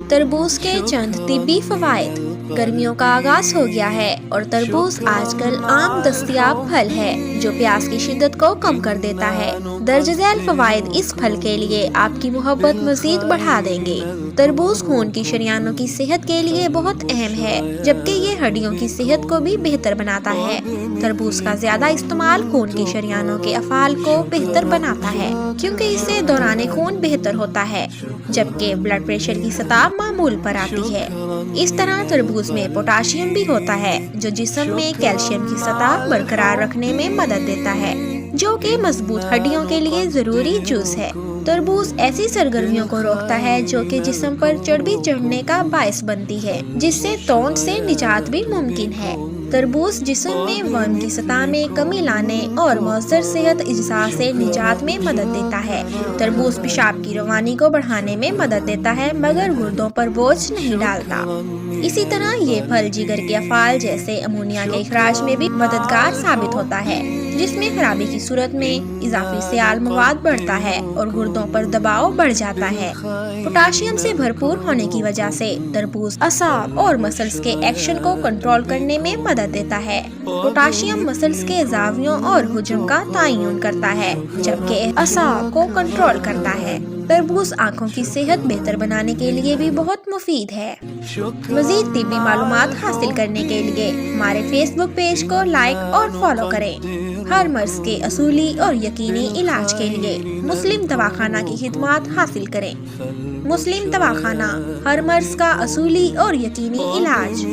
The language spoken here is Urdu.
تربوز کے چند طبی فوائد۔ گرمیوں کا آغاز ہو گیا ہے اور تربوز آج کل عام دستیاب پھل ہے جو پیاس کی شدت کو کم کر دیتا ہے۔ درج ذیل فوائد اس پھل کے لیے آپ کی محبت مزید بڑھا دیں گے۔ تربوز خون کی شریانوں کی صحت کے لیے بہت اہم ہے، جبکہ یہ ہڈیوں کی صحت کو بھی بہتر بناتا ہے۔ تربوز کا زیادہ استعمال خون کی شریانوں کے افعال کو بہتر بناتا ہے، کیونکہ اس سے دوران خون بہتر ہوتا ہے، جبکہ بلڈ پریشر کی سطح معمول پر آتی ہے۔ اس طرح تربوز میں پوٹاشیم بھی ہوتا ہے جو جسم میں کیلشیم کی سطح برقرار رکھنے میں مدد دیتا ہے، جو کہ مضبوط ہڈیوں کے لیے ضروری جز ہے۔ تربوز ایسی سرگرمیوں کو روکتا ہے جو کہ جسم پر چربی چڑھنے کا باعث بنتی ہے، جس سے توند سے نجات بھی ممکن ہے۔ تربوز جسم میں ورم کی سطح میں کمی لانے اور مؤثر صحت اجزاء سے نجات میں مدد دیتا ہے۔ تربوز پیشاب کی روانی کو بڑھانے میں مدد دیتا ہے مگر گردوں پر بوجھ نہیں ڈالتا۔ اسی طرح یہ پھل جگر کے افعال جیسے امونیا کے اخراج میں بھی مددگار ثابت ہوتا ہے، جس میں خرابی کی صورت میں اضافی سیال مواد بڑھتا ہے اور گردوں پر دباؤ بڑھ جاتا ہے۔ پوٹاشیم سے بھرپور ہونے کی وجہ سے تربوز اعصاب اور مسلز کے ایکشن کو کنٹرول کرنے میں مدد دیتا ہے۔ پوٹاشیم مسلز کے زاویوں اور حجم کا تعین کرتا ہے، جبکہ اعصاب کو کنٹرول کرتا ہے۔ تربوز آنکھوں کی صحت بہتر بنانے کے لیے بھی بہت مفید ہے۔ مزید طبی معلومات حاصل کرنے کے لیے ہمارے فیس بک پیج کو لائک اور فالو کریں۔ ہر مرض کے اصولی اور یقینی علاج کے لیے مسلم دواخانہ کی خدمات حاصل کریں۔ مسلم دواخانہ، ہر مرض کا اصولی اور یقینی علاج۔